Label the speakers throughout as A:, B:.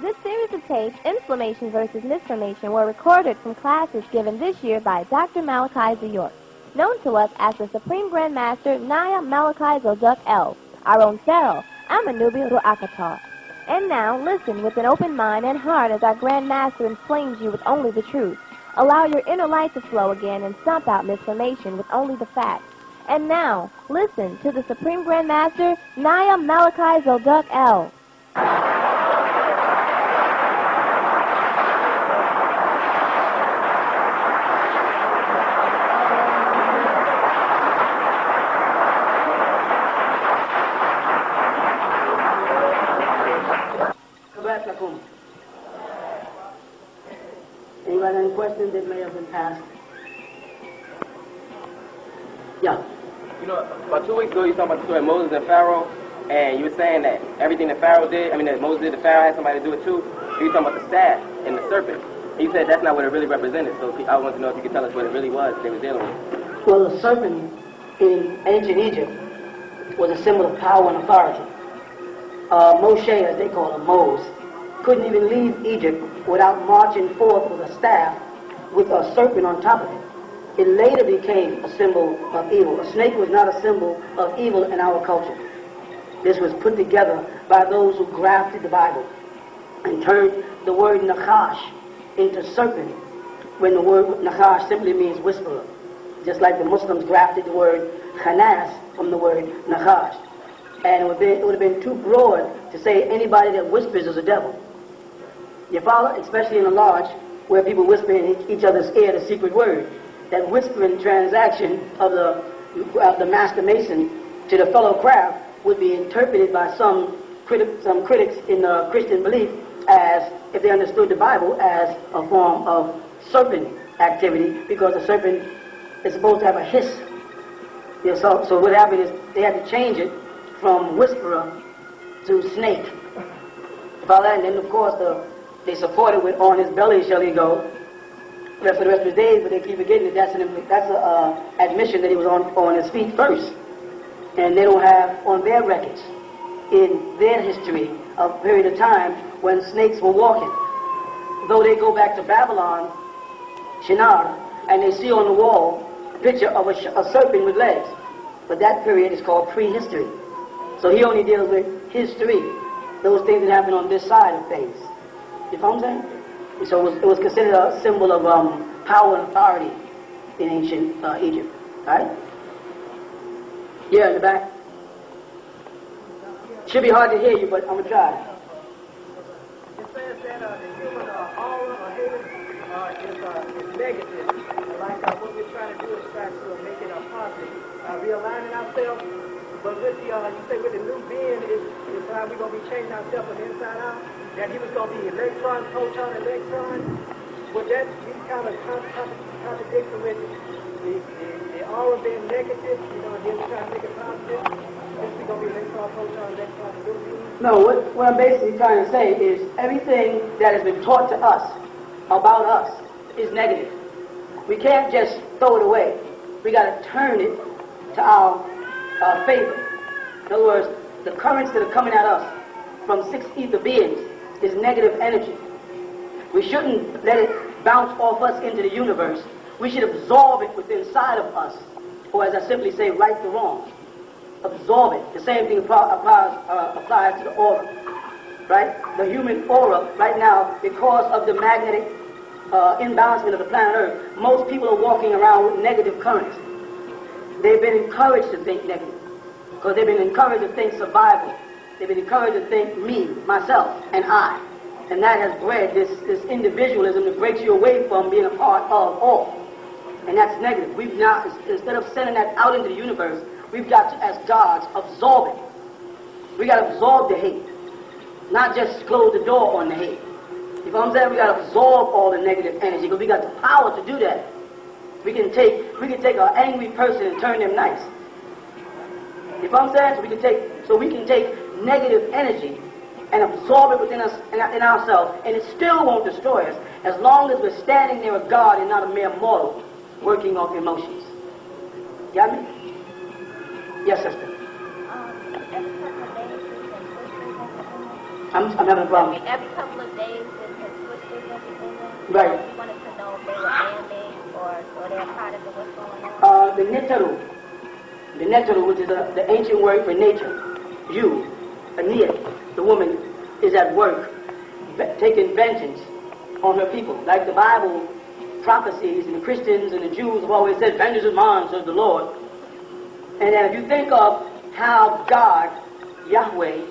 A: This series of tapes, Inflammation versus Misformation, were recorded from classes given this year by Dr. Malachi the York, known to us as the Supreme Grand Master Naya Malachi Zoduk El, our own Pharaoh, Amanubi Ru'akatar. And now, listen with an open mind and heart as our Grand Master inflames you with only the truth. Allow your inner light to flow again and stomp out misformation with only the facts. And now, listen to the Supreme Grand Master Naya Malachi Zoduk El.
B: Anybody have any questions that may have been asked? Yeah.
C: You know, about 2 weeks ago, you were talking about the story of Moses and Pharaoh, and you were saying that everything that Pharaoh did, that Moses did, the Pharaoh had somebody to do it too. You were talking about the staff and the serpent. You said that's not what it really represented, so I want to know if you could tell us what it really was they were dealing with.
B: Well, the serpent in ancient Egypt was a symbol of power and authority. Moshe, as they call him, Moses, couldn't even leave Egypt without marching forth with a staff with a serpent on top of it. It later became a symbol of evil. A snake was not a symbol of evil in our culture. This was put together by those who grafted the Bible and turned the word Nachash into serpent, when the word Nachash simply means whisperer. Just like the Muslims grafted the word Khanas from the word Nachash. And it would have been too broad to say anybody that whispers is a devil. You follow? Especially in a lodge where people whisper in each other's ear the secret word. That whispering transaction of the master mason to the fellow craft would be interpreted by some critics in Christian belief as, if they understood the Bible, as a form of serpent activity, because the serpent is supposed to have a hiss. Yeah, so what happened is they had to change it from whisperer to snake. Follow that? And then of course they supported with "on his belly shall he go" for the rest of his days, but they keep forgetting that that's an admission that he was on his feet first. And they don't have on their records, in their history, a period of time when snakes were walking. Though they go back to Babylon, Shinar, and they see on the wall a picture of a serpent with legs. But that period is called prehistory. So he only deals with history, those things that happen on this side of things. You follow what I'm saying? And so it was considered a symbol of power and authority in ancient Egypt. Alright? Yeah, in the back. Should be hard to hear you, but I'm going to try.
D: It says that the human aura or halo is negative. Like what we're trying to do is try to make it a positive. Realigning ourselves. But with the, you say with the new being is how we're going to be changing ourselves from the inside out. That he was going to be electron, proton, electron. Would that be kind of contradiction with the aura being negative? And then we're trying to make it positive. We're going to be electron, proton, electron, new being.
B: No, what I'm basically trying to say is everything that has been taught to us about us is negative. We can't just throw it away. We got to turn it to our favor. In other words, the currents that are coming at us from six ether beings is negative energy. We shouldn't let it bounce off us into the universe. We should absorb it within inside of us, or as I simply say, right the wrong. Absorb it. The same thing applies to the aura, right? The human aura right now, because of the magnetic imbalancement of the planet Earth, most people are walking around with negative currents. They've been encouraged to think negative, because they've been encouraged to think survival. They've been encouraged to think me, myself, and I. And that has bred this individualism that breaks you away from being a part of all. And that's negative. We've now, instead of sending that out into the universe, we've got to, as gods, absorb it. We got to absorb the hate, not just close the door on the hate. You know what I'm saying? We got to absorb all the negative energy, because we got the power to do that. We can take an angry person and turn them nice. You know what I'm saying? So we can take negative energy and absorb it within us, in ourselves, and it still won't destroy us, as long as we're standing near a God and not a mere mortal working off emotions. You got me? Yes, sister. I'm having a problem.
A: Every couple of days, it has switched this everything.
B: Right.
A: We wanted to know if they were man-made or they're a product of what's going on.
B: The neteru, which is the ancient word for nature. You, Aeneas, the woman, is at work, taking vengeance on her people. Like the Bible prophecies, and the Christians and the Jews have always said, vengeance is mine, says the Lord. And then if you think of how God, Yahweh,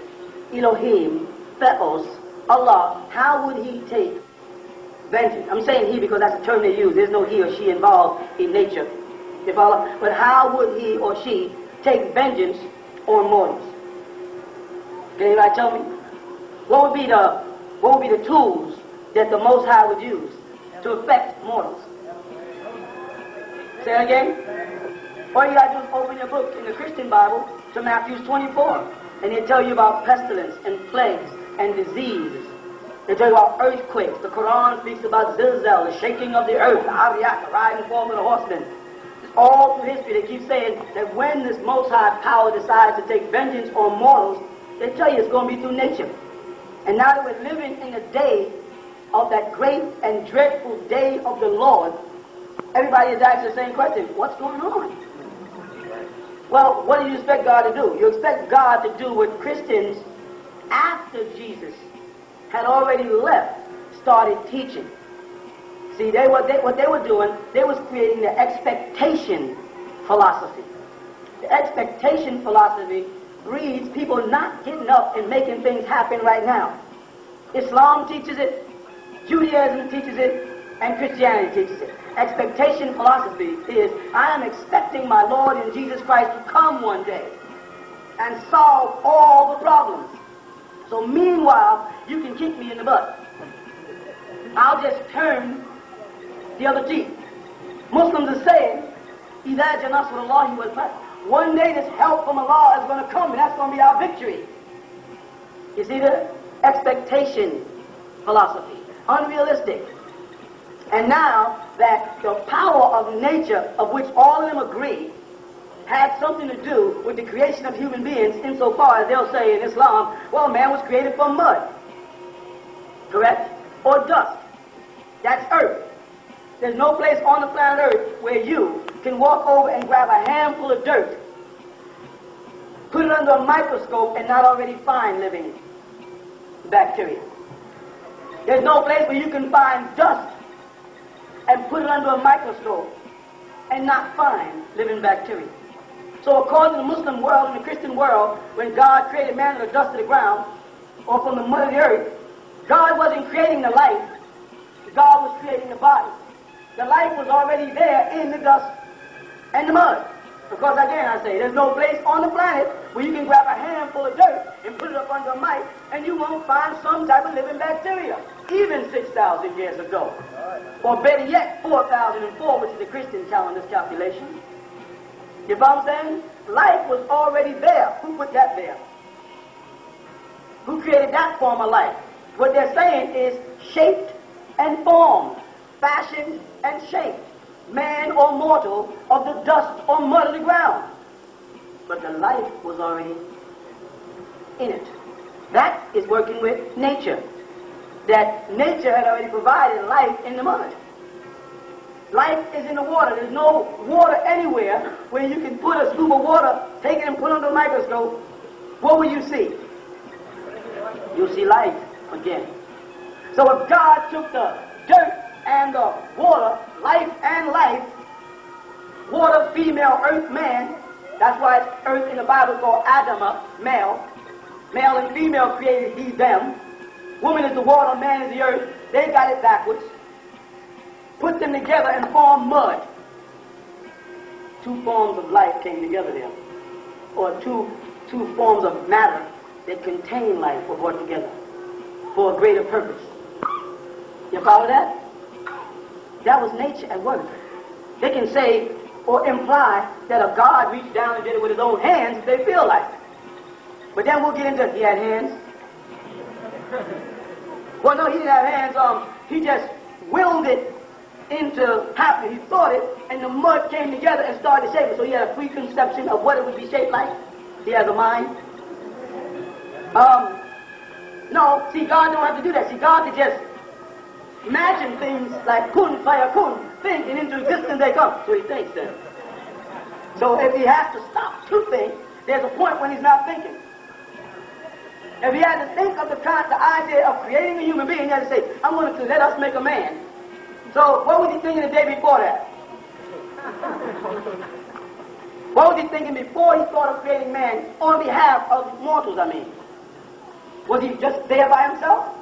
B: Elohim, Theos, Allah, how would he take vengeance? I'm saying he because that's the term they use. There's no he or she involved in nature. You follow? But how would he or she take vengeance on mortals? Can anybody tell me? What would be the tools that the Most High would use to affect mortals? Say it again. All you got to do is open your book in the Christian Bible to Matthew 24, and they tell you about pestilence and plagues and diseases. They tell you about earthquakes. The Quran speaks about zilzal, the shaking of the earth, the ariyat, the riding forth of the horsemen. All through history, they keep saying that when this Most High power decides to take vengeance on mortals, they tell you it's going to be through nature. And now that we're living in a day of that great and dreadful day of the Lord, everybody is asking the same question: what's going on? Well, what do you expect God to do? You expect God to do what Christians, after Jesus had already left, started teaching. See, what they were doing, they was creating the expectation philosophy. The expectation philosophy breeds people not getting up and making things happen right now. Islam teaches it, Judaism teaches it, and Christianity teaches it. Expectation philosophy is, I am expecting my Lord and Jesus Christ to come one day and solve all the problems. So meanwhile, you can kick me in the butt. I'll just turn the other cheek. Muslims are saying, إِذَا جَنَصْرُ اللَّهِ وَالْفَتْحِ. One day this help from Allah is going to come, and that's going to be our victory. You see the expectation philosophy. Unrealistic. And now that the power of nature, of which all of them agree, had something to do with the creation of human beings, insofar as they'll say in Islam, well, man was created from mud. Correct? Or dust. That's earth. There's no place on the planet Earth where you can walk over and grab a handful of dirt, put it under a microscope, and not already find living bacteria. There's no place where you can find dust and put it under a microscope and not find living bacteria. So according to the Muslim world and the Christian world, when God created man from the dust of the ground, or from the mud of the earth, God wasn't creating the life, God was creating the body. The life was already there in the dust and the mud. Because again, I say, there's no place on the planet where you can grab a handful of dirt and put it up under a mic and you won't find some type of living bacteria, even 6,000 years ago. Or better yet, 4,004, which is the Christian calendar's calculation. You follow what I'm saying? Life was already there. Who put that there? Who created that form of life? What they're saying is shaped and formed, fashioned and shaped, man or mortal, of the dust or mud of the ground. But the life was already in it. That is working with nature. That nature had already provided life in the mud. Life is in the water. There's no water anywhere where you can put a scoop of water, take it and put it under a microscope. What will you see? You'll see life again. So if God took the dirt and the water, life and life, water, female, earth, man, that's why it's earth in the Bible called Adama, male. Male and female created he, them. Woman is the water, man is the earth. They got it backwards. Put them together and form mud. Two forms of life came together there. Or two forms of matter that contain life were brought together for a greater purpose. You follow that? That was nature at work. They can say or imply that a God reached down and did it with his own hands if they feel like it. But then we'll get into, he had hands. Well, no, he didn't have hands. He just willed it into happening. He thought it, and the mud came together and started shaping. So he had a preconception of what it would be shaped like. He has a mind. No, see, God don't have to do that. See, God can just imagine things like kun, fire, kun, think, and into existence they come. So he thinks then. So if he has to stop to think, there's a point when he's not thinking. If he had to think of the idea of creating a human being, he had to say, I'm going to let us make a man. So what was he thinking the day before that? What was he thinking before he thought of creating man on behalf of mortals, I mean? Was he just there by himself?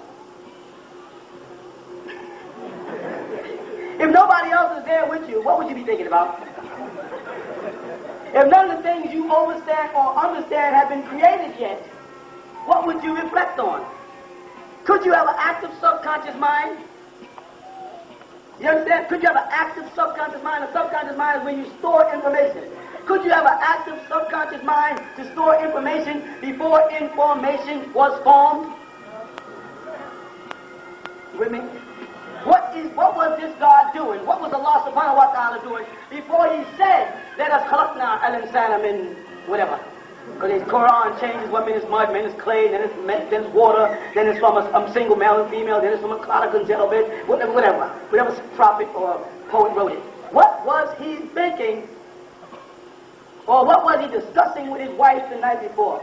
B: If nobody else is there with you, what would you be thinking about? If none of the things you overstand or understand have been created yet, what would you reflect on? Could you have an active subconscious mind? You understand? Could you have an active subconscious mind? A subconscious mind is when you store information. Could you have an active subconscious mind to store information before information was formed? With me? What was this God doing? What was Allah subhanahu wa ta'ala doing before he said, let us khalaqna al-insana min whatever? Because his Quran changes what means mud, then it's clay, then it's water, then it's from a single male and female, then it's from a cloud of congealed, whatever prophet or poet wrote it. What was he thinking, or what was he discussing with his wife the night before?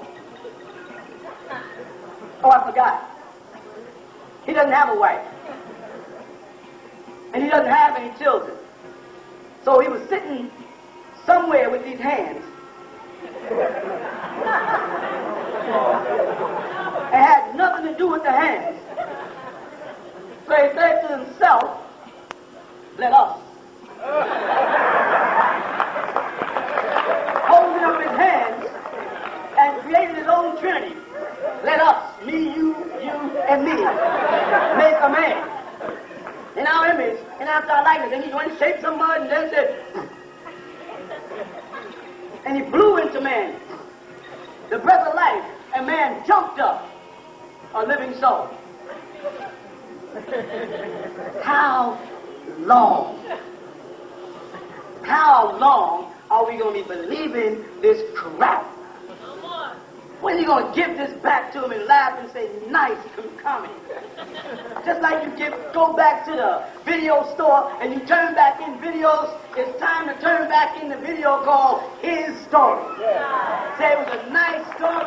B: Oh, I forgot. He doesn't have a wife. And he doesn't have any children. So he was sitting somewhere with these hands. It had nothing to do with the hands. So he said to himself, let us. Holding up his hands and creating his own trinity. Let us, me, you, and me, make a man. In our image, and after our likeness. And he went and shaped some mud and then said, and he blew into man the breath of life, and man jumped up, a living soul. How long? How long are we going to be believing this crap? When are you going to give this back to him and laugh and say, nice comedy? Just like you go back to the video store and you turn back in videos, it's time to turn back in the video called His Story. Yeah. Say it was a nice story.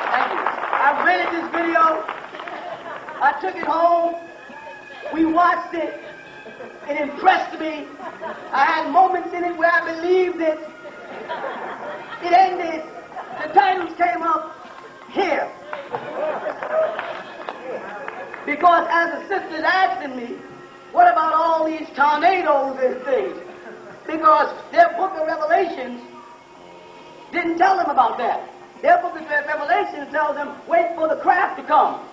B: Thank you. I rented this video. I took it home. We watched it. It impressed me. I had moments in it where I believed it. It ended. The titles came up here. Because as the sister's asking me, what about all these tornadoes and things? Because their book of Revelations didn't tell them about that. Their book of Revelations tells them, wait for the craft to come.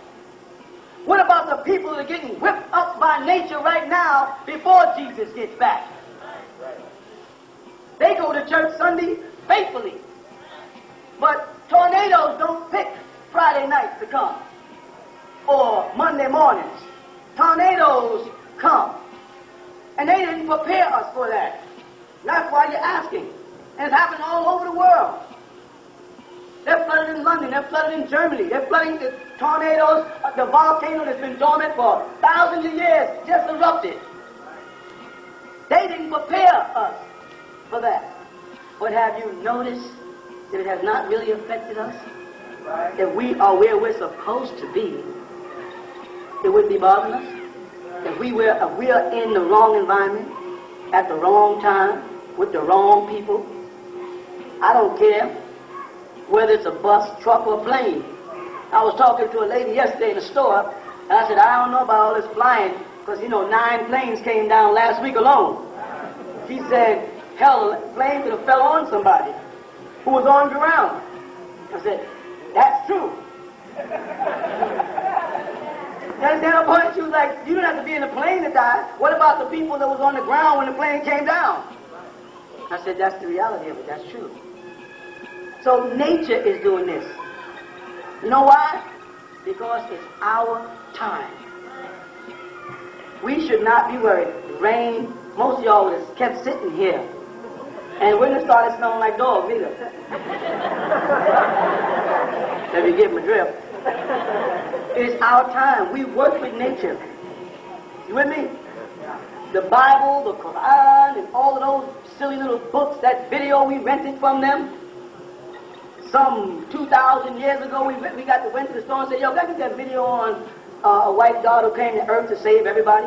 B: What about the people that are getting whipped up by nature right now before Jesus gets back? They go to church Sunday faithfully. But tornadoes don't pick Friday nights to come or Monday mornings. Tornadoes come. And they didn't prepare us for that. That's why you're asking. And it's happening all over the world. They're flooded in London. They're flooded in Germany. They're flooding the tornadoes. The volcano that's been dormant for thousands of years just erupted. They didn't prepare us for that. But have you noticed that it has not really affected us? If we are where we're supposed to be, it wouldn't be bothering us. If we are in the wrong environment, at the wrong time, with the wrong people, I don't care whether it's a bus, truck, or plane. I was talking to a lady yesterday in the store, and I said, I don't know about all this flying, because, 9 planes came down last week alone. She said, hell, a plane could have fell on somebody who was on the ground. I said, that's true. You understand the point? She was like, you don't have to be in the plane to die. What about the people that was on the ground when the plane came down? I said, that's the reality of it. That's true. So nature is doing this. You know why? Because it's our time. We should not be worried. Rain, most of y'all would have kept sitting here. And when it started smelling like dogs either. If you get my drift. It's our time. We work with nature. You with me? The Bible, the Quran, and all of those silly little books, that video we rented from them. Some 2,000 years ago, we went to the store and said, yo, can I get that video on a white God who came to earth to save everybody?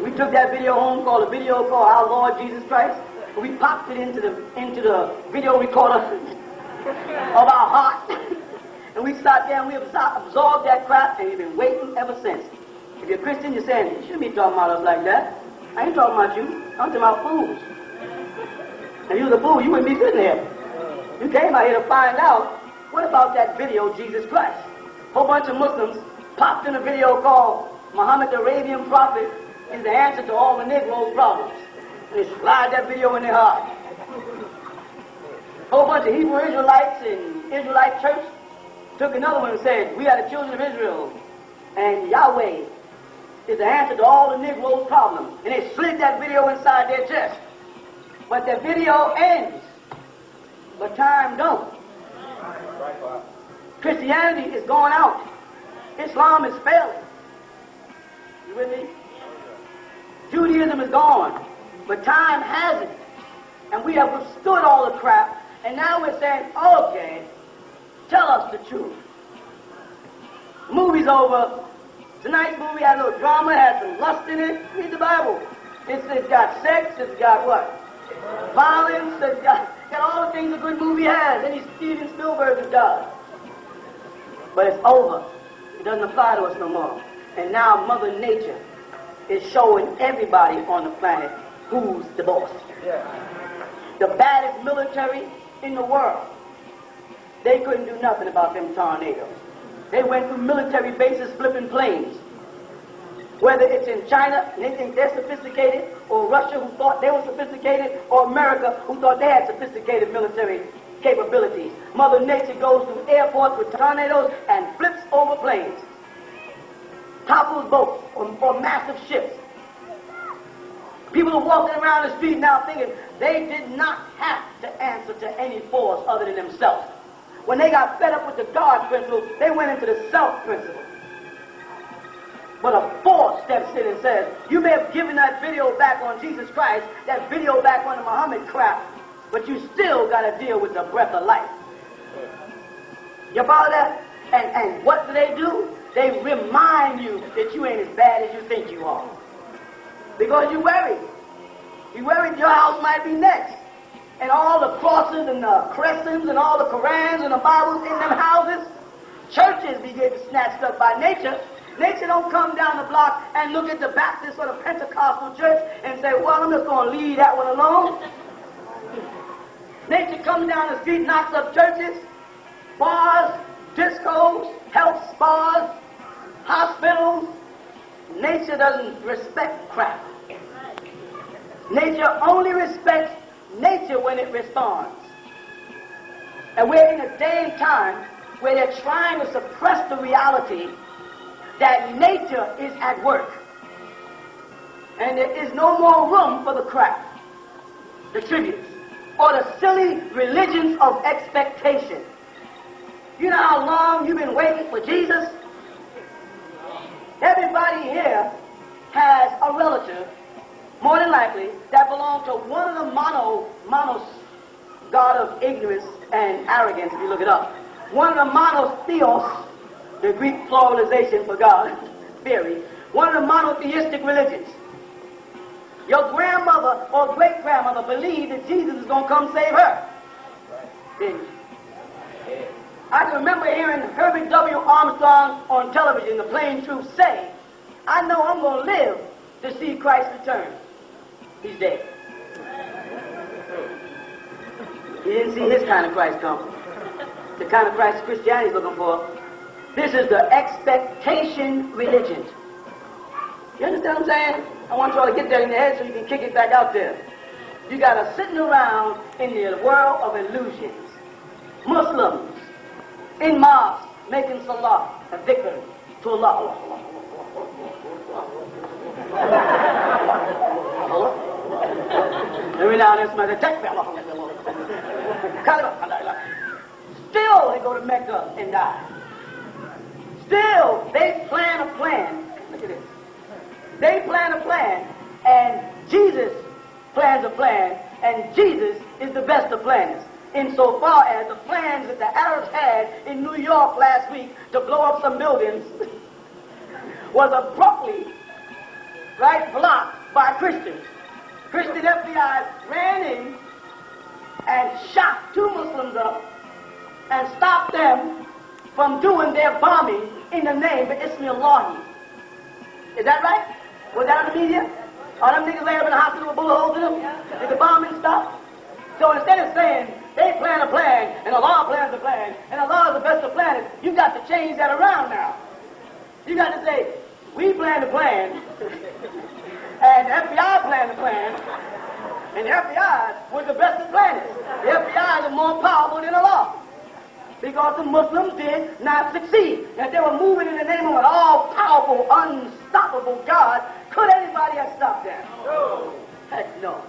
B: We took that video home, called a video called Our Lord Jesus Christ. We popped it into the video recorder of our heart. And we sat there and we absorbed that crap, and we've been waiting ever since. If you're a Christian, you're saying, you shouldn't be talking about us like that. I ain't talking about you. I'm talking about fools. If you was a fool, you wouldn't be sitting here. You came out here to find out, what about that video, Jesus Christ? A whole bunch of Muslims popped in a video called Muhammad the Arabian Prophet is the answer to all the Negroes' problems. And they slide that video in their heart. A whole bunch of Hebrew Israelites in Israelite church took another one and said, we are the children of Israel, and Yahweh is the answer to all the Negroes' problems. And they slid that video inside their chest. But the video ends, but time don't. Christianity is going out. Islam is failing. You with me? Judaism is gone, but time hasn't. And we have withstood all the crap, and now we're saying, okay, tell us the truth. The movie's over. Tonight's movie had a little drama, had some lust in it. Read the Bible. It's got sex, it's got what? Violence, it's got all the things a good movie has. Any Steven Spielberg has done. But it's over. It doesn't apply to us no more. And now Mother Nature is showing everybody on the planet who's the boss. Yeah. The baddest military in the world. They couldn't do nothing about them tornadoes. They went through military bases flipping planes. Whether it's in China, and they think they're sophisticated, or Russia, who thought they were sophisticated, or America, who thought they had sophisticated military capabilities. Mother Nature goes through airports with tornadoes and flips over planes. Topples boats or massive ships. People are walking around the street now thinking they did not have to answer to any force other than themselves. When they got fed up with the God principle, they went into the self principle. But a force steps in and says, you may have given that video back on Jesus Christ, that video back on the Muhammad crap, but you still got to deal with the breath of life. You follow that? And what do? They remind you that you ain't as bad as you think you are. Because you're worried. You're worried your house might be next. And all the crosses and the crescents and all the Qurans and the Bibles in them houses, churches be getting snatched up by nature. Nature don't come down the block and look at the Baptist or the Pentecostal church and say, well, I'm just going to leave that one alone. Nature comes down the street, knocks up churches, bars, discos, health spas, hospitals. Nature doesn't respect crap. Nature only respects nature when it responds. And we're in a day and time where they're trying to suppress the reality that nature is at work. And there is no more room for the crap, the tributes, or the silly religions of expectation. You know how long you've been waiting for Jesus? Everybody here has a relative, more than likely, that belongs to one of the monos, God of ignorance and arrogance, if you look it up. One of the monotheos, the Greek pluralization for God, theory. One of the monotheistic religions. Your grandmother or great-grandmother believed that Jesus is going to come save her. Didn't you? I can remember hearing Herbert W. Armstrong on television, The Plain Truth, say, I know I'm going to live to see Christ return. He's dead. He didn't see his kind of Christ come. The kind of Christ Christianity is looking for. This is the expectation religion. You understand what I'm saying? I want you all to get that in your head so you can kick it back out there. You got us sitting around in the world of illusions. Muslims in mosques making salah, a dhikr to Allah. Every now and then somebody takbir. Still, they go to Mecca and die. Still, they plan a plan. Look at this. They plan a plan, and Jesus plans a plan, and Jesus is the best of planners. Insofar as the plans that the Arabs had in New York last week to blow up some buildings was abruptly, right, blocked by Christians. Christian FBI ran in and shot 2 Muslims up and stopped them from doing their bombing in the name of Ismail. Is that right? Was that in the media? All them niggas laid up in the hospital with bullet holes in them? Did the bombing stop? So instead of saying they plan a plan and Allah plans a plan and Allah is the best of planners, you got to change that around now. You got to say, we plan the plan and the FBI planned the plan, and the FBI was the best of planners. The FBI is more powerful than Allah, because the Muslims did not succeed. And they were moving in the name of an all-powerful, unstoppable God. Could anybody have stopped that? No. Heck no.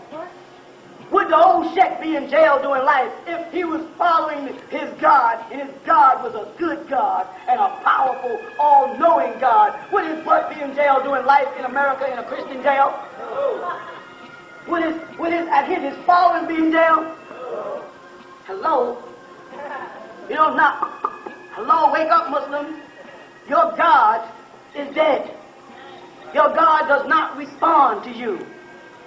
B: Would the old sheikh be in jail doing life if he was following his God, and his God was a good God and a powerful, all-knowing God? Would his butt be in jail doing life in America in a Christian jail? No. Would his following be in jail? No. Hello? You know, not. Hello, wake up, Muslims. Your God is dead. Your God does not respond to you.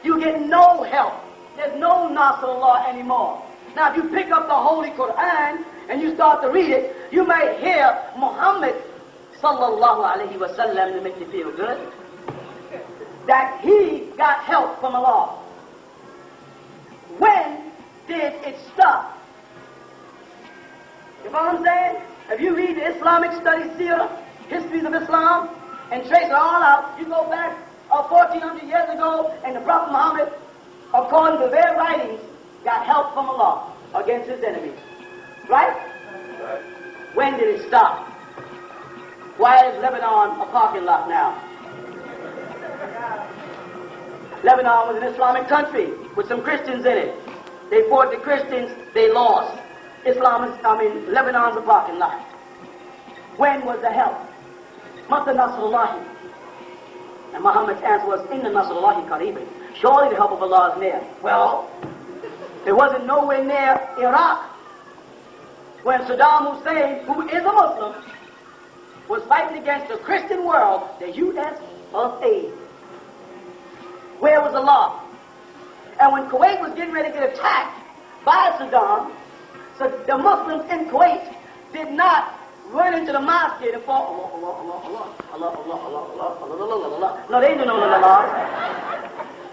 B: You get no help. There's no Nasrullah anymore. Now, if you pick up the Holy Quran and you start to read it, you may hear Muhammad sallallahu alaihi wasallam to make you feel good, that he got help from Allah. When did it stop? You know what I'm saying? If you read the Islamic studies, seerah, histories of Islam, and trace it all out, you go back 1400 years ago, and the Prophet Muhammad, according to their writings, got help from Allah against his enemies. Right? When did it stop? Why is Lebanon a parking lot now? Lebanon was an Islamic country with some Christians in it. They fought the Christians, they lost. Lebanon's a parking lot. When was the help? Mata Nasrullahi. And Muhammad's answer was, Inna Nasrullahi Qareebin. Surely the help of Allah is near. Well, it wasn't nowhere near Iraq when Saddam Hussein, who is a Muslim, was fighting against the Christian world, the U.S. of A. Where was Allah? And when Kuwait was getting ready to get attacked by Saddam, so the Muslims in Kuwait did not run into the mosque and fall, Allah. No, they didn't know the laws.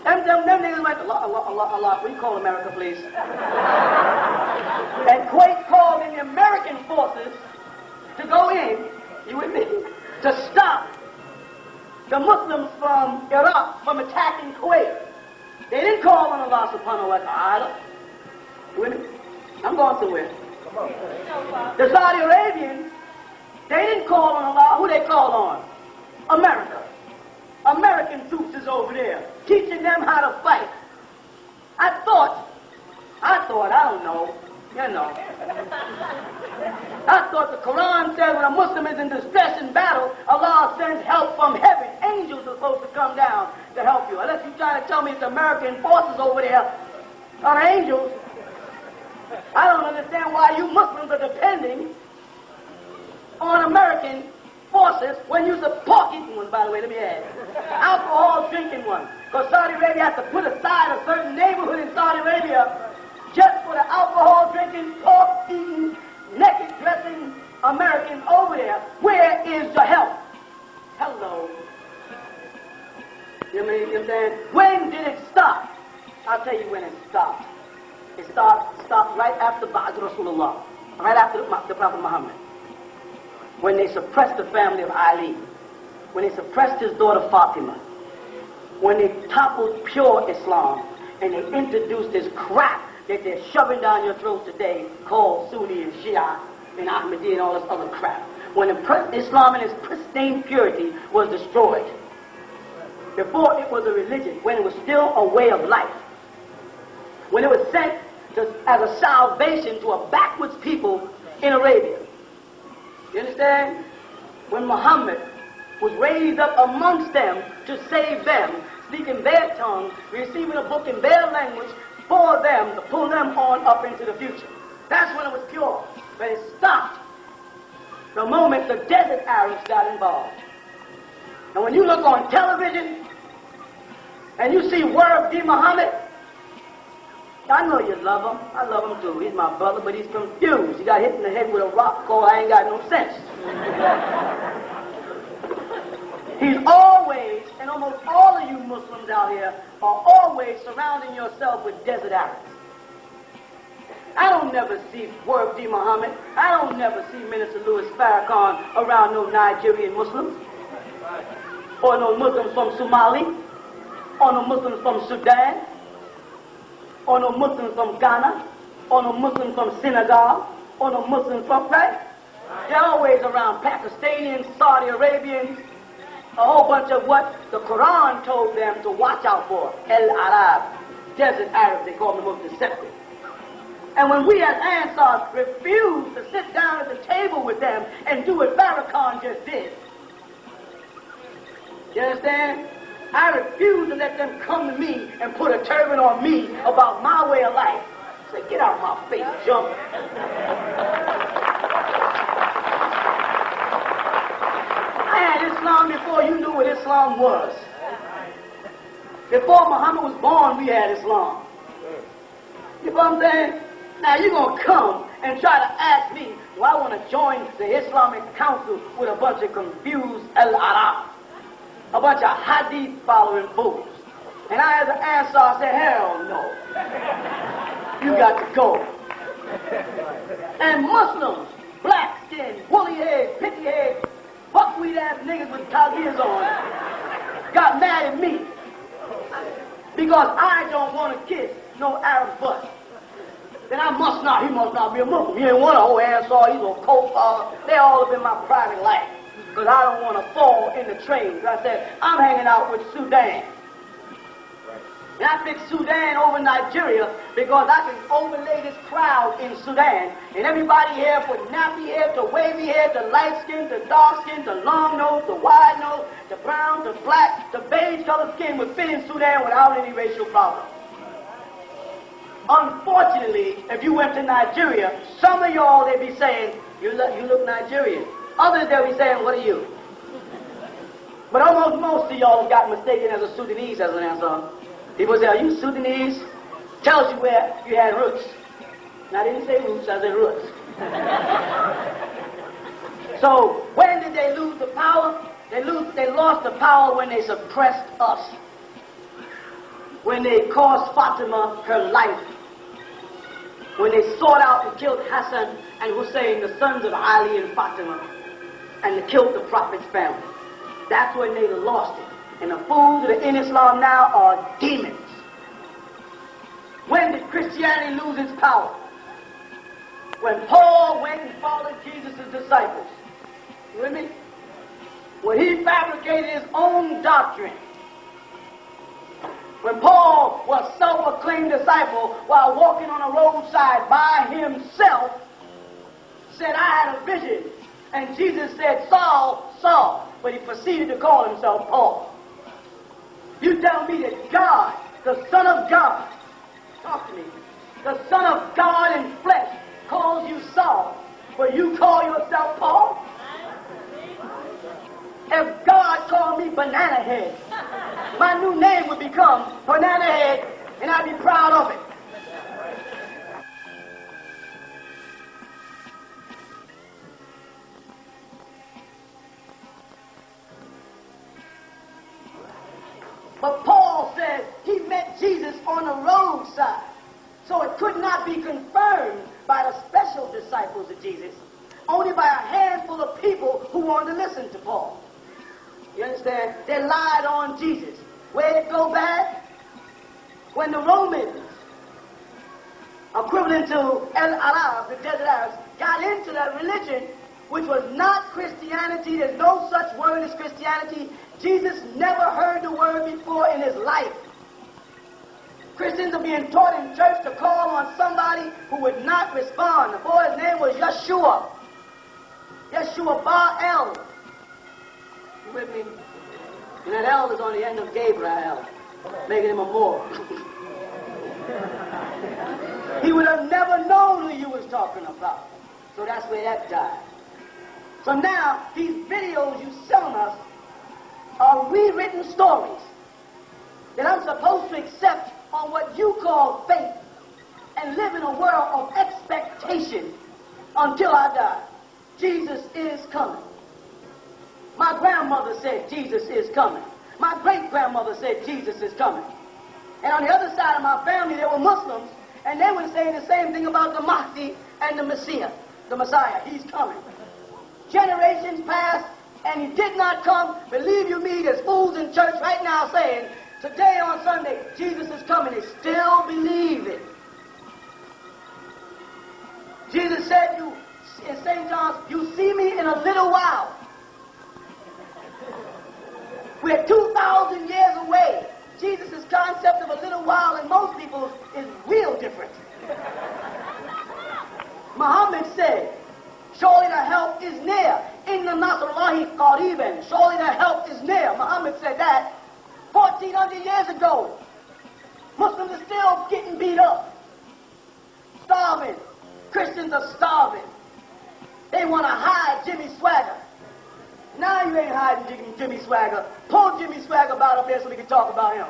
B: Them niggas went, Allah. Will you call America, please? And Kuwait called in the American forces to go in, you with me, to stop the Muslims from Iraq from attacking Kuwait. They didn't call on Allah subhanahu wa ta'ala. You with me? I'm going somewhere. The Saudi Arabians, they didn't call on Allah. Who they called on? America. American troops is over there, teaching them how to fight. I thought, I don't know, you know. I thought the Quran said when a Muslim is in distress in battle, Allah sends help from heaven. Angels are supposed to come down to help you. Unless you're trying to tell me it's American forces over there are angels. I don't understand why you Muslims are depending on American forces when you support eating ones, by the way, let me add. Alcohol drinking ones. Because Saudi Arabia has to put aside a certain neighborhood in Saudi Arabia just for the alcohol drinking, pork eating, naked dressing Americans over there. Where is the help? Hello. You know what I'm saying? When did it stop? I'll tell you when it stopped. It stopped right after Ba'ad Rasulullah, right after the Prophet Muhammad. When they suppressed the family of Ali, when they suppressed his daughter Fatima, when they toppled pure Islam, and they introduced this crap that they're shoving down your throat today called Sunni and Shia and Ahmadi and all this other crap. When Islam in its pristine purity was destroyed, before it was a religion, when it was still a way of life, when it was sent as a salvation to a backwards people in Arabia. You understand? When Muhammad was raised up amongst them to save them, speaking their tongue, receiving a book in their language for them to pull them on up into the future. That's when it was pure. But it stopped the moment the desert Arabs got involved. And when you look on television and you see Word D. Muhammad, I know you love him. I love him too. He's my brother, but he's confused. He got hit in the head with a rock called I ain't got no sense. He's always, and almost all of you Muslims out here are always surrounding yourself with desert Arabs. I don't never see Word D. Muhammad. I don't never see Minister Louis Farrakhan around no Nigerian Muslims, or no Muslims from Somali, or no Muslims from Sudan, or no Muslims from Ghana, or no Muslims from Senegal, or no Muslims from, right? They're always around Pakistanians, Saudi Arabians, a whole bunch of what the Quran told them to watch out for. El-Arab, desert Arabs, they call them the most deceptive. And when we as Ansars refuse to sit down at the table with them and do what Farrakhan just did, you understand? I refuse to let them come to me and put a turban on me about my way of life. Say, get out of my face, jump. I had Islam before you knew what Islam was. Before Muhammad was born, we had Islam. You know what I'm saying? Now you're going to come and try to ask me, well, I want to join the Islamic Council with a bunch of confused Al-Arab, a bunch of hadith following fools. And I, as an Ansar, said, hell no. You got to go. And Muslims, black skin, woolly head, picky head, buckwheat ass niggas with tazirs on, got mad at me because I don't want to kiss no Arab butt. Then he must not be a Muslim. He ain't want a whole Ansar, he's a co-father. They all up in my private life because I don't want to fall in the train. I said, I'm hanging out with Sudan. And I picked Sudan over Nigeria because I can overlay this crowd in Sudan. And everybody here from nappy hair to wavy hair to light skin to dark skin to long nose to wide nose to brown to black to beige colored skin would fit in Sudan without any racial problem. Unfortunately, if you went to Nigeria, some of y'all, they'd be saying, you look Nigerian. Others, they'll be saying, what are you? But almost most of y'all got mistaken as a Sudanese as an answer. People say, are you Sudanese? Tells you where you had roots. Now, I didn't say roots, I said roots. So, when did they lose the power? They lost the power when they suppressed us. When they caused Fatima her life. When they sought out and killed Hassan and Hussein, the sons of Ali and Fatima, and they killed the Prophet's family. That's when they lost it. And the fools that are in Islam now are demons. When did Christianity lose its power? When Paul went and followed Jesus' disciples. You with me? When he fabricated his own doctrine. When Paul was self-proclaimed disciple while walking on a roadside by himself, said, I had a vision. And Jesus said, Saul, Saul. But he proceeded to call himself Paul. You tell me that God, the Son of God, talk to me, the Son of God in flesh calls you Saul, but you call yourself Paul? If God called me Banana Head, my new name would become Banana Head, and I'd be proud of it. But Paul said he met Jesus on the roadside, so it could not be confirmed by the special disciples of Jesus, only by a handful of people who wanted to listen to Paul. You understand? They lied on Jesus. Where did it go back? When the Romans, equivalent to El-Arab, the desert Arabs, got into that religion, which was not Christianity. There's no such word as Christianity. Jesus never heard the word before in his life. Christians are being taught in church to call on somebody who would not respond. The boy's name was Yeshua. Yeshua Bar-El. You with me? And that L is on the end of Gabriel, making him a Moor. He would have never known who you was talking about. So that's where that died. So now, these videos you selling us are rewritten stories that I'm supposed to accept on what you call faith and live in a world of expectation until I die. Jesus is coming. My grandmother said Jesus is coming. My great-grandmother said Jesus is coming. And on the other side of my family, there were Muslims, and they were saying the same thing about the Mahdi and the Messiah. He's coming. Generations passed, and he did not come. Believe you me, there's fools in church right now saying, today on Sunday, Jesus is coming. They still believe it. Jesus said in St. John's, you see me in a little while. We're 2,000 years away. Jesus' concept of a little while in most people's is real different. Muhammad said, surely the help is near. Inna nasrullahi qariban. Surely the help is near. Muhammad said that 1,400 years ago. Muslims are still getting beat up, starving. Christians are starving. They want to hide Jimmy Swagger. Now you ain't hiding Jimmy Swagger. Pull Jimmy Swagger up there so we can talk about him.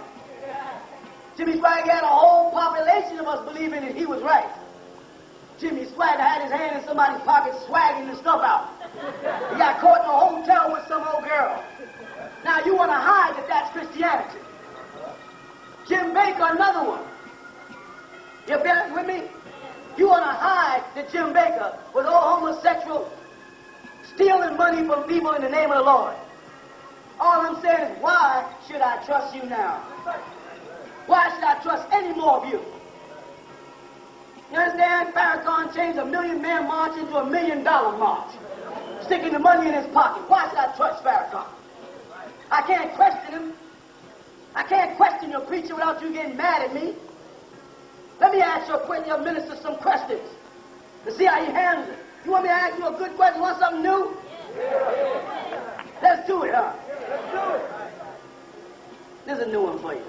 B: Jimmy Swagger had a whole population of us believing that he was right. Jimmy Swagger had his hand in somebody's pocket swagging the stuff out. He got caught in a hotel with some old girl. Now you want to hide that that's Christianity. Jim Baker, another one. You feel with me? You want to hide that Jim Baker was all homosexual, stealing money from people in the name of the Lord. All I'm saying is, why should I trust you now? Why should I trust any more of you? You understand? Farrakhan changed a million-man march into $1 million march, sticking the money in his pocket. Why should I trust Farrakhan? I can't question him. I can't question your preacher without you getting mad at me. Let me ask your minister some questions to see how he handles it. You want me to ask you a good question? You want something new? Yeah. Let's do it, huh? Let's do it. This is a new one for you.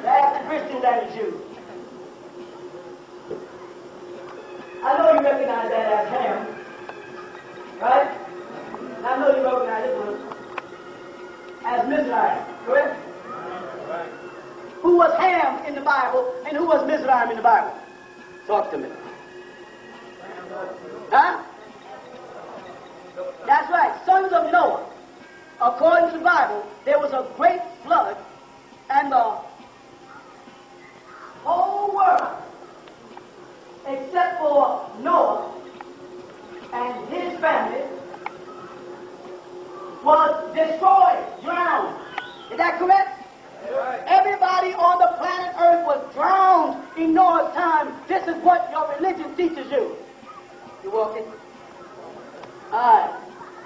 B: Ask the Christians and the Jews. I know you recognize that as Ham, right? And I know you recognize this one as Mizraim, correct? Right. Who was Ham in the Bible and who was Mizraim in the Bible? Talk to me. Huh? That's right, sons of Noah. According to the Bible, there was a great flood and the whole world, except for Noah and his family, was destroyed, drowned. Is that correct? Right. Everybody on the planet Earth was drowned in Noah's time. This is what your religion teaches you. You walking? All right.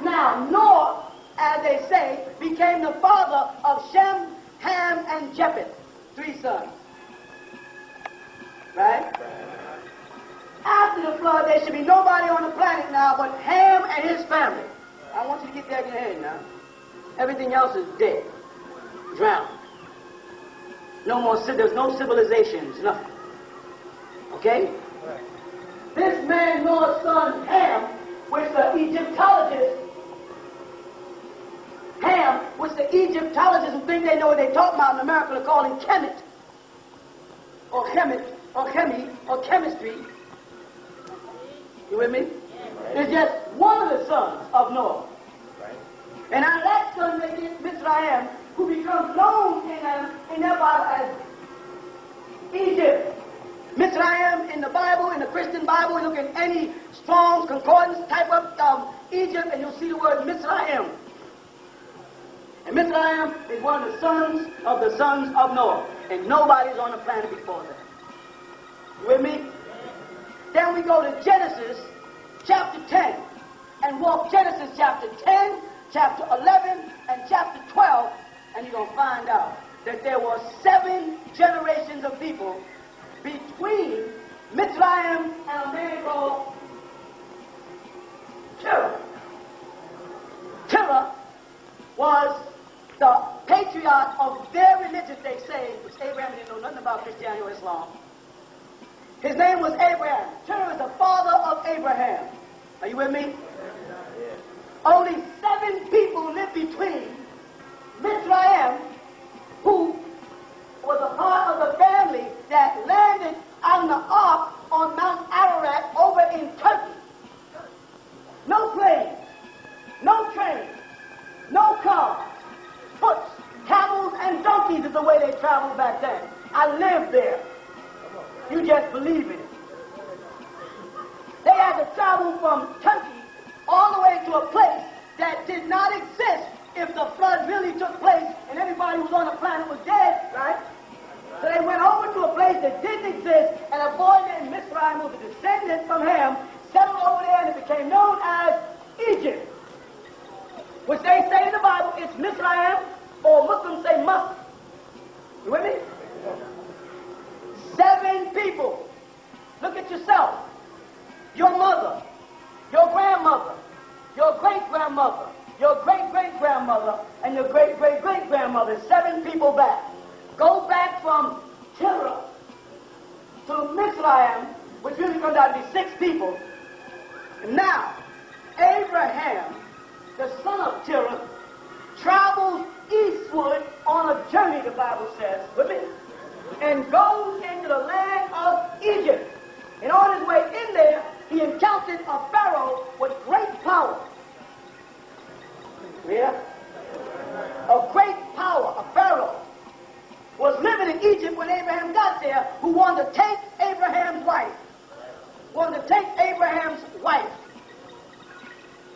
B: Now, Noah, as they say, became the father of Shem, Ham, and Japheth. 3 sons. Right? After the flood, there should be nobody on the planet now but Ham and his family. I want you to get that in your head now. Everything else is dead. Drowned. No more, there's no civilizations, nothing. Okay? This man, Noah's son, Ham, which the Egyptologists who think they know what they're talking about in America are calling Kemet, or Chemet, or Chemi, or chemistry. You with me? It's just one of the sons of Noah. And out of that son they get Mizraim, who becomes known in their Bible as Egypt. Mizraim in the Bible, in the Christian Bible, you look at any Strong's Concordance type of Egypt, and you'll see the word Mizraim. And Mizraim is one of the sons of Noah. And nobody's on the planet before that. You with me? Then we go to Genesis chapter 10 and walk Genesis chapter 10, chapter 11, and chapter 12, and you're going to find out that there were 7 generations of people between Mitzrayim and a man called Terah. Terah was the patriarch of their religion, they say, which Abraham didn't know nothing about Christianity or Islam. His name was Abraham. Terah is the father of Abraham. Are you with me? Only 7 people lived between Mitzrayim, who was a part of the family that landed on the ark on Mount Ararat over in Turkey. No planes, no trains, no cars, foot, camels, and donkeys is the way they traveled back then. I lived there. You just believe in it. They had to travel from Turkey all the way to a place that did not exist if the flood really took place and everybody who was on the planet was dead, right? So they went over to a place that didn't exist, and a boy named Mitzrayim, who was a descendant from Ham, settled over there, and it became known as Egypt, which they say in the Bible it's Mitzrayim, or Muslims say Must. You with me? 7 people. Look at yourself. Your mother, your grandmother, your great-grandmother, your great-great-grandmother, and your great-great-great-grandmother. 7 people back. Go back from Terah to Mitzrayim, which really comes out to be 6 people. Now, Abraham, the son of Terah, travels eastward on a journey, the Bible says, with me, and goes into the land of Egypt. And on his way in there, he encountered a Pharaoh with great power. Yeah? A great power, a Pharaoh, was living in Egypt when Abraham got there, who wanted to take Abraham's wife.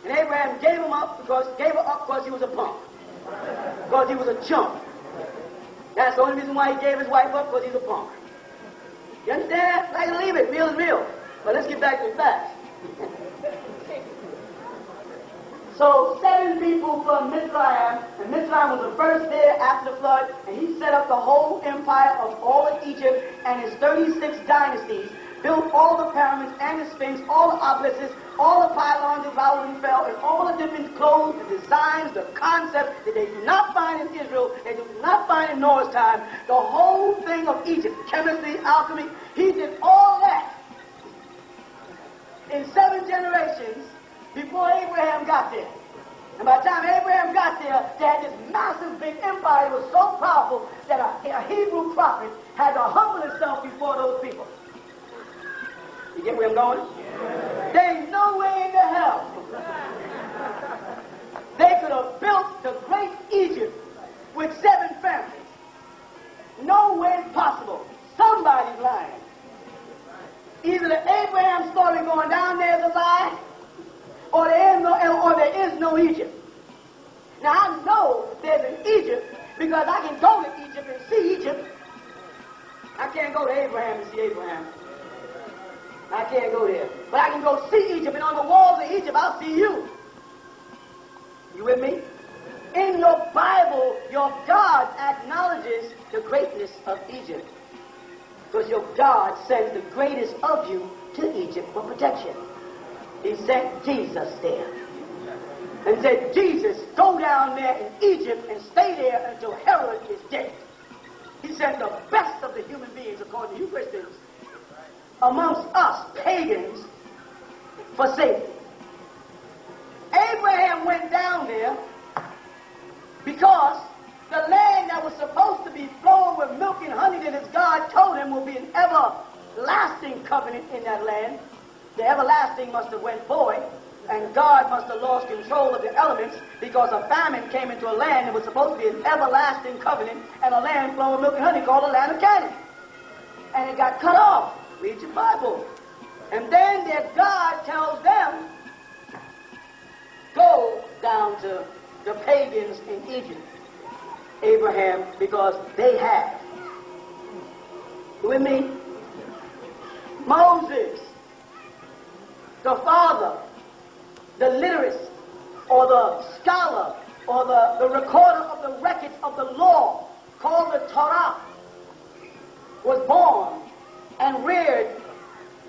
B: And Abraham gave her up because he was a punk. Because he was a chump. That's the only reason why he gave his wife up, because he's a punk. You understand? I can leave it. Real is real. But let's get back to the facts. So 7 people from Mitzrayim, and Mitzrayim was the first there after the flood, and he set up the whole empire of all of Egypt and his 36 dynasties, built all the pyramids and the Sphinx, all the obelisks, all the pylons of rose and fell, and all the different clothes, the designs, the concepts that they do not find in Israel, they do not find in Noah's time. The whole thing of Egypt, chemistry, alchemy, he did all that in 7 generations before Abraham got there. And by the time Abraham got there, they had this massive big empire that was so powerful that a Hebrew prophet had to humble himself before those people. You get where I'm going? Yeah. There ain't no way in the hell they could have built the great Egypt with 7 families. No way possible. Somebody's lying. Either the Abraham story going down there is a lie, or there is no Egypt. Now I know there's an Egypt because I can go to Egypt and see Egypt. I can't go to Abraham and see Abraham. I can't go there. But I can go see Egypt, and on the walls of Egypt, I'll see you. You with me? In your Bible, your God acknowledges the greatness of Egypt. Because your God sends the greatest of you to Egypt for protection. He sent Jesus there. And said, Jesus, go down there in Egypt and stay there until Herod is dead. He sent the best of the human beings, according to you Christians, amongst us pagans for safety. Abraham went down there because the land that was supposed to be flowing with milk and honey that his God told him will be an everlasting covenant in that land. The everlasting must have went void, and God must have lost control of the elements because a famine came into a land that was supposed to be an everlasting covenant and a land flowing with milk and honey called the land of Canaan. And it got cut off. Read your Bible. And then their God tells them, go down to the pagans in Egypt, Abraham, because they have. With me? Moses, the father, the literist, or the scholar, or the recorder of the records of the law, called the Torah, was born and reared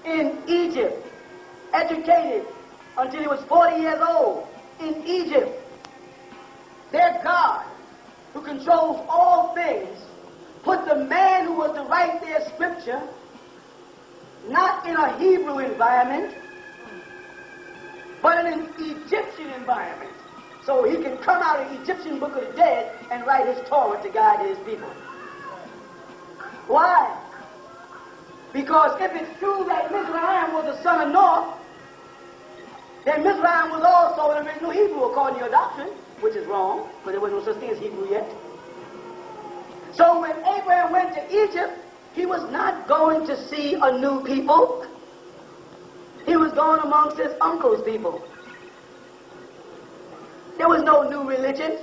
B: in Egypt, educated until he was 40 years old in Egypt. Their God, who controls all things, put the man who was to write their scripture not in a Hebrew environment, but in an Egyptian environment, so he can come out of the Egyptian book of the dead and write his Torah to guide his people. Why? Because if it's true that Mizraim was the son of Noah, then Mizraim was also the original Hebrew according to your doctrine, which is wrong, because there was no such thing as Hebrew yet. So when Abraham went to Egypt, he was not going to see a new people. He was going amongst his uncle's people. There was no new religion.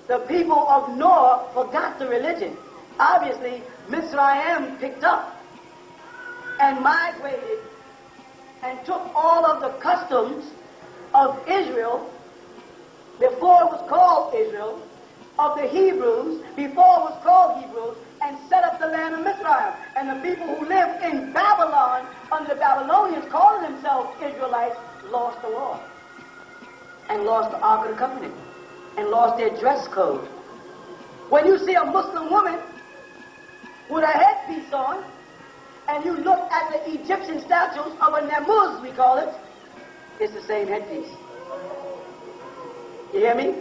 B: The people of Noah forgot the religion. Obviously, Mizraim picked up and migrated and took all of the customs of Israel before it was called Israel, of the Hebrews before it was called Hebrews, and set up the land of Mizraim. And the people who lived in Babylon under the Babylonians, calling themselves Israelites, lost the law and lost the Ark of the Covenant and lost their dress code. When you see a Muslim woman with a headpiece on, and you look at the Egyptian statues of a Namuz, we call it, it's the same headpiece. You hear me?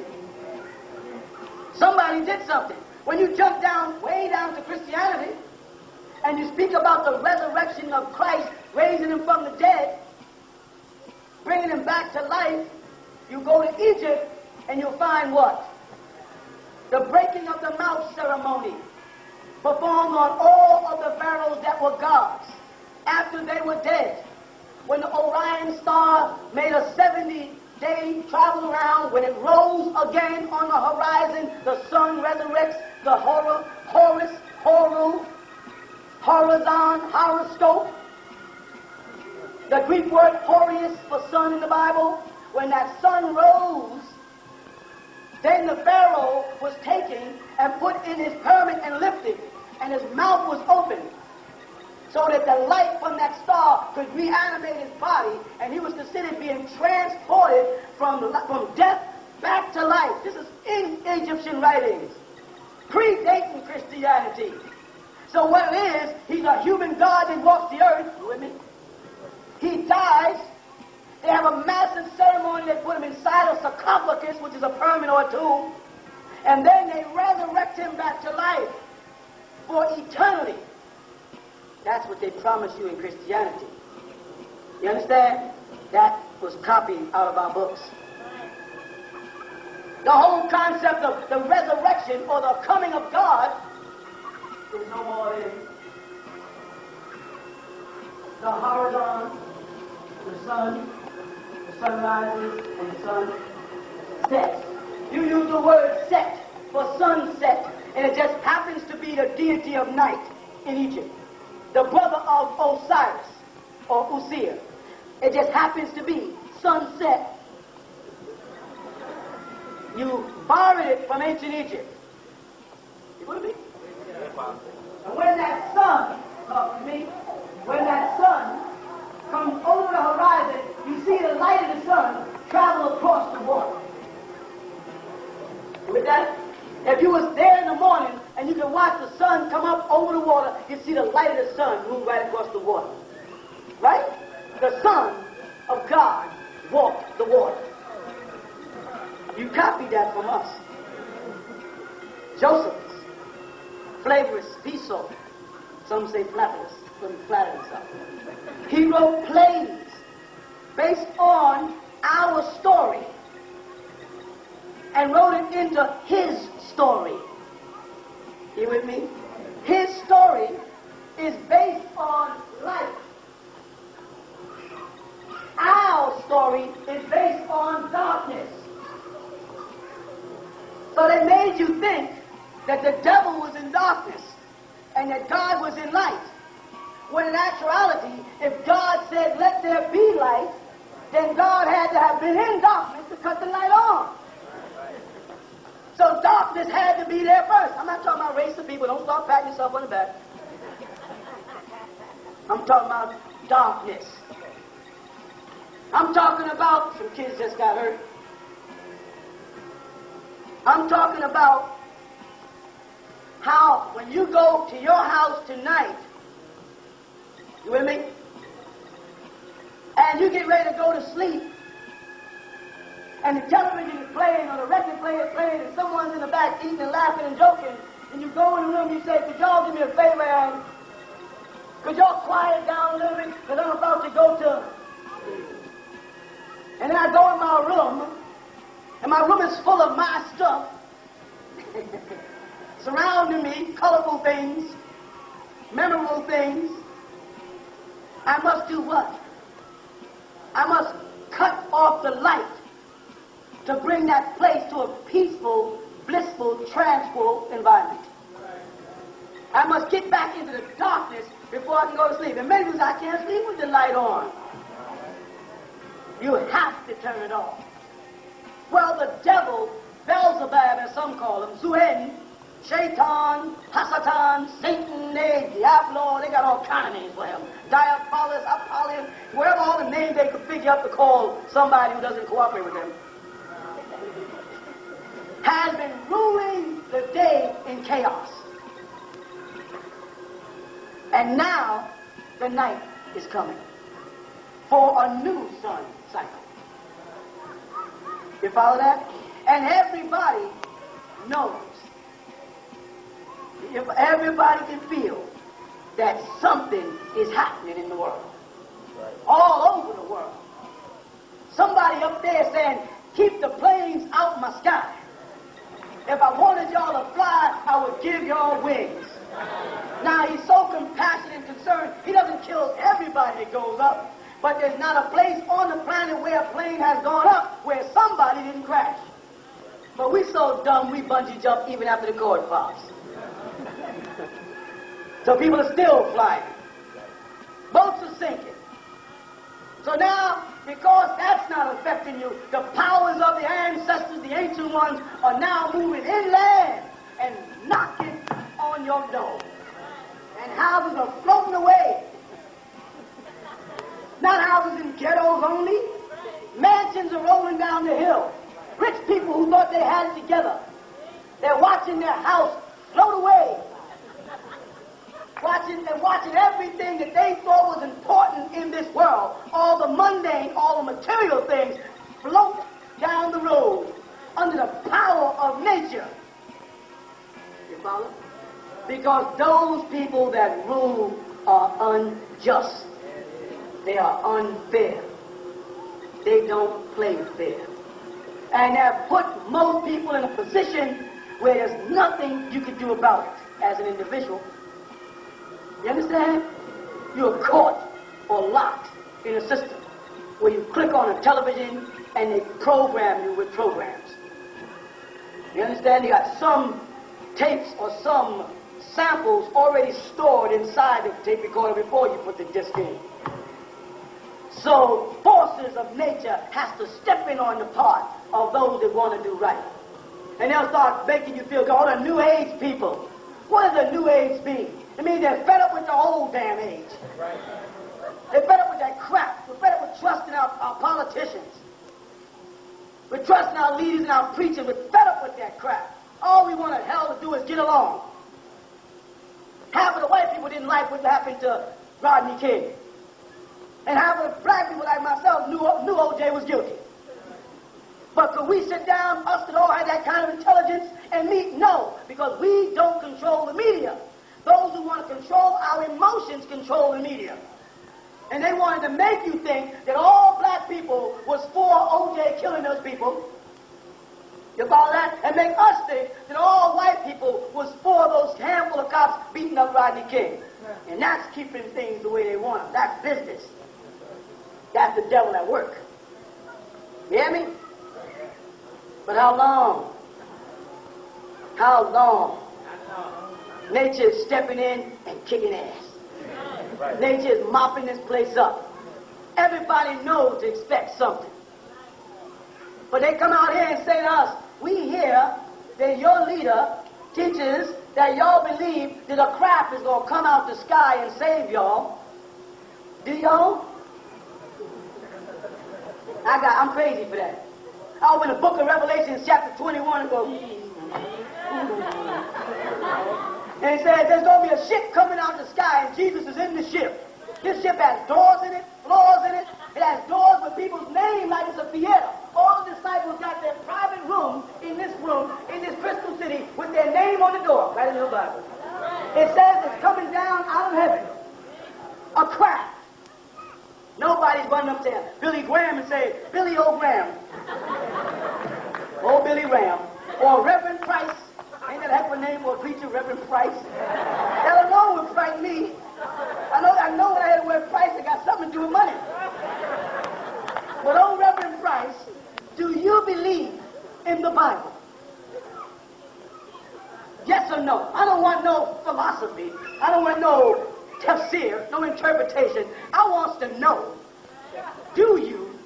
B: Somebody did something. When you jump down, way down to Christianity, and you speak about the resurrection of Christ, raising him from the dead, bringing him back to life, you go to Egypt, and you'll find what? The breaking of the mouth ceremony, performed on all of the pharaohs that were gods after they were dead. When the Orion star made a 70-day travel around, when it rose again on the horizon, the sun resurrects the Horus, Horu, horizon, horoscope. The Greek word Horus for sun in the Bible. When that sun rose, then the Pharaoh was taken and put in his pyramid and lifted, and his mouth was open, so that the light from that star could reanimate his body, and he was considered being transported from death back to life. This is in Egyptian writings, predating Christianity. So what it is, he's a human God that walks the earth. You with me? He dies. They have a massive ceremony. They put him inside a sarcophagus, which is a pyramid or a tomb, and then they resurrect him back to life for eternity. That's what they promise you in Christianity. You understand? That was copied out of our books. The whole concept of the resurrection or the coming of God is no more than the horizon, the sun rises and the sun sets. You use the word set for sunset, and it just happens to be the deity of night in Egypt, the brother of Osiris or Osir. It just happens to be sunset. You borrowed it from ancient Egypt. You with me? And when that sun, talk to me, when that sun comes over the horizon, you see the light of the sun travel across the water. With that, if you was there in the morning and you can watch the sun come up over the water, you see the light of the sun move right across the water. Right? The Son of God walked the water. You copied that from us. Josephus, Flavorus, Piso, some say Flavorus, couldn't flatter himself. He wrote plays based on our story and wrote it into his story. You with me? His story is based on life. Our story is based on darkness. So they made you think that the devil was in darkness and that God was in light. When in actuality, if God said, let there be light, then God had to have been in darkness to cut the light on. So darkness had to be there first. I'm not talking about race of people. Don't start patting yourself on the back. I'm talking about darkness. I'm talking about, some kids just got hurt. I'm talking about how when you go to your house tonight, you with me? And you get ready to go to sleep, and the television is playing or the record player is playing, and someone's in the back eating and laughing and joking, and you go in the room and you say, could y'all do me a favor and could y'all quiet down a little bit because I'm about to go to... And then I go in my room, and my room is full of my stuff, surrounding me, colorful things, memorable things. I must do what? I must cut off the light to bring that place to a peaceful, blissful, tranquil environment. I must get back into the darkness before I can go to sleep. And maybe I can't sleep with the light on. You have to turn it off. Well, the devil, Beelzebub, as some call him, Zuen, Shaitan, Hasatan, Satan, Diablo, they got all kind of names for him. Diabolus, Apollyon, whatever all the names they could figure up to call somebody who doesn't cooperate with them, has been ruling the day in chaos. And now the night is coming for a new sun cycle. You follow that? And everybody knows. If everybody can feel that something is happening in the world. All over the world. Somebody up there saying, keep the planes out my sky. If I wanted y'all to fly, I would give y'all wings. Now, he's so compassionate and concerned, he doesn't kill everybody that goes up, but there's not a place on the planet where a plane has gone up where somebody didn't crash. But we're so dumb, we bungee jump even after the cord pops. So people are still flying. Boats are sinking. So now, because that's not affecting you, the powers of the ancestors, the ancient ones, are now moving inland and knocking on your door. And houses are floating away. Not houses in ghettos only. Mansions are rolling down the hill. Rich people who thought they had it together, they're watching their house float away. Watching everything that they thought was important in this world, all the mundane, all the material things, float down the road under the power of nature. You follow? Because those people that rule are unjust. They are unfair. They don't play fair. And have put most people in a position where there's nothing you can do about it as an individual. You understand? You're caught or locked in a system where you click on a television and they program you with programs. You understand? You got some tapes or some samples already stored inside the tape recorder before you put the disc in. So forces of nature has to step in on the part of those that want to do right. And they'll start making you feel good. All the New Age people. What does the New Age mean? It means they're fed up with the old damn age. They're fed up with that crap. We're fed up with trusting our politicians. We're trusting our leaders and our preachers. We're fed up with that crap. All we want hell to do is get along. Half of the white people didn't like what happened to Rodney King. And half of the black people like myself knew O.J. was guilty. But could we sit down, us that all had that kind of intelligence, and meet? No, because we don't control the media. Those who want to control our emotions control the media. And they wanted to make you think that all black people was for O.J. killing those people. You follow that? And make us think that all white people was for those handful of cops beating up Rodney King. And that's keeping things the way they want them. That's business. That's the devil at work. You hear me? But how long? How long? Nature is stepping in and kicking ass. Nature is mopping this place up. Everybody knows to expect something. But they come out here and say to us, we hear that your leader teaches that y'all believe that a craft is going to come out the sky and save y'all. Do y'all? I'm crazy for that. I open the book of Revelation, chapter 21, and go, and it says there's going to be a ship coming out of the sky, and Jesus is in the ship. This ship has doors in it, floors in it. It has doors with people's names like it's a theater. All the disciples got their private room, in this crystal city, with their name on the door, right in your Bible. It says it's coming down out of heaven. A craft. Nobody's running up there. Billy Graham and say, Billy O. Graham. Old Billy Graham. Or Reverend Price. Ain't that a heck of a name for a preacher, Reverend Price? That alone would frighten me. I know when I hear the word price, it got something to do with money. But old Reverend Price, do you believe in the Bible? Yes or no? I don't want no philosophy. I don't want no tafsir, no interpretation. I want to know, do you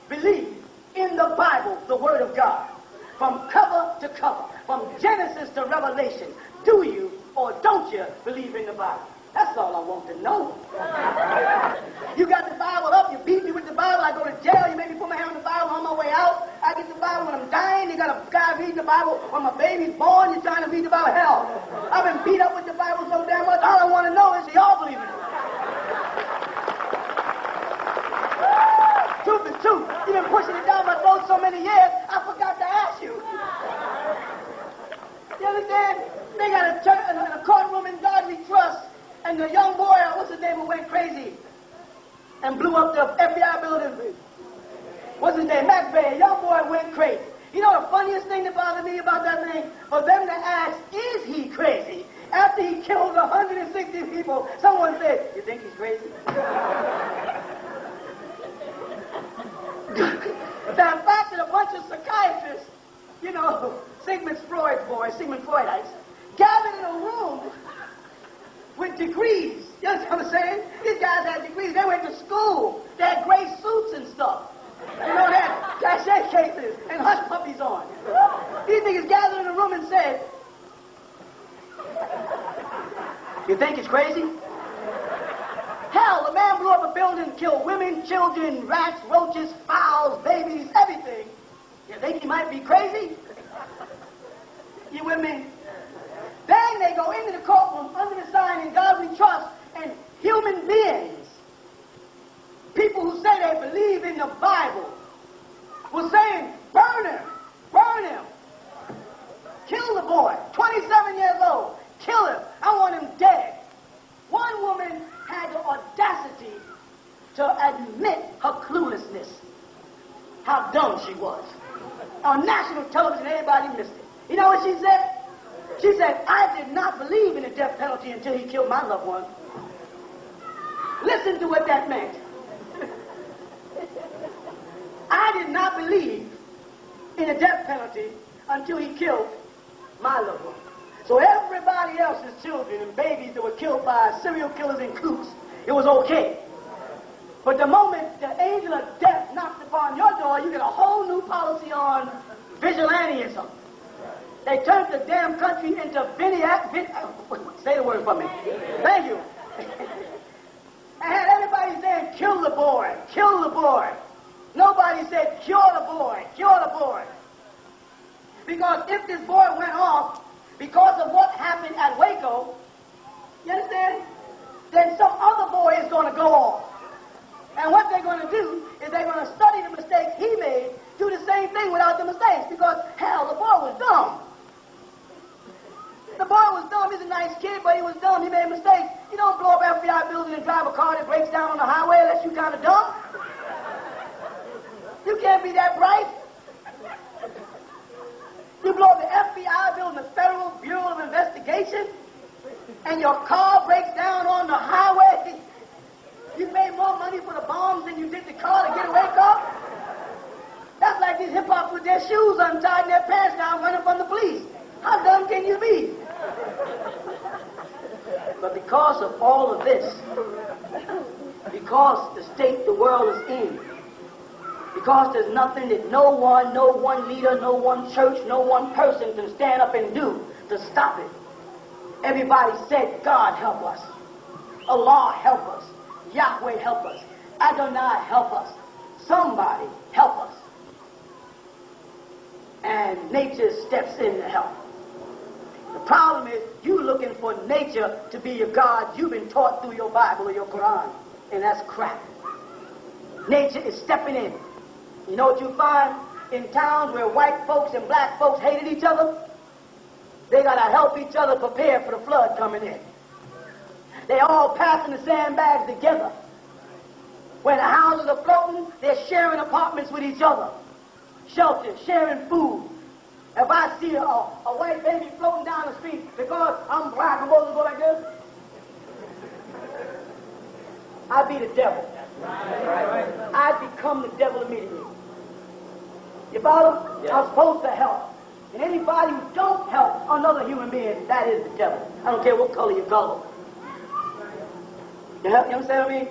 B: believe in the Bible, the Word of God? From cover to cover, from Genesis to Revelation, do you or don't you believe in the Bible? That's all I want to know. You got the Bible up, you beat me with the Bible, I go to jail, you make me put my hand on the Bible on my way out. I get the Bible when I'm dying, you got a guy reading the Bible when my baby's born, you're trying to read the Bible. Hell, I've been beat up with the Bible so damn much, all I want to know is do y'all believe in it? Truth is truth. You've been pushing it down my throat so many years, I forgot to ask you. You understand? They got a courtroom in God we trust, and the young boy, what's his name, who went crazy and blew up the FBI building. What's his name? McVeigh. Young boy went crazy. You know the funniest thing that bothered me about that thing? For them to ask, is he crazy? After he killed 160 people, someone said, you think he's crazy? The fact that a bunch of psychiatrists, Sigmund Freudites, gathered in a room with degrees. You understand what I'm saying? These guys had degrees. They went to school. They had gray suits and stuff. They had cachet cases and hush puppies on. These niggas gathered in a room and said, you think it's crazy? Hell, the man blew up a building, killed women, children, rats, roaches, fowls, babies, everything. You think he might be crazy? You with me? Then they go into the courtroom under the sign, in God we trust, and human beings, people who say they believe in the Bible, were saying, burn him, kill the boy, 27 years old, kill him, I want him dead. One woman had the audacity to admit her cluelessness, how dumb she was. On national television, everybody missed it. You know what she said? She said, I did not believe in the death penalty until he killed my loved one. Listen to what that meant. I did not believe in the death penalty until he killed my loved one. So everybody else's children and babies that were killed by serial killers and kooks, it was okay. But the moment the angel of death knocks upon your door, you get a whole new policy on vigilantism. They turned the damn country into say the word for me. Thank you. And had everybody saying, kill the boy, kill the boy. Nobody said, cure the boy, cure the boy. Because if this boy went off because of what happened at Waco, you understand? Then some other boy is going to go off. And what they're going to do is they're going to study the mistakes he made, do the same thing without the mistakes. Because, hell, the boy was dumb. The boy was dumb. He's a nice kid, but he was dumb. He made mistakes. You don't blow up FBI building and drive a car that breaks down on the highway unless you're kind of dumb. You can't be that bright. You blow up the FBI building, the Federal Bureau of Investigation, and your car breaks down on the highway. You made more money for the bombs than you did the car to get away from. That's like these hip-hops with their shoes untied and their pants down running from the police. How dumb can you be? But because of all of this, because the state the world is in, because there's nothing that no one leader, no one church, no one person can stand up and do to stop it. Everybody said, God help us. Allah help us. Yahweh help us. Adonai help us. Somebody help us. And nature steps in to help. The problem is you looking for nature to be your God you've been taught through your Bible or your Quran. And that's crap. Nature is stepping in. You know what you find in towns where white folks and black folks hated each other? They got to help each other prepare for the flood coming in. They all passing the sandbags together. When the houses are floating, they're sharing apartments with each other. Shelter, sharing food. If I see a white baby floating down the street because I'm black, I'm supposed to go like this, I'd be the devil. I'd become the devil immediately. You follow? Yeah. I'm supposed to help. And anybody who don't help another human being, that is the devil. I don't care what color your color. You understand what I mean?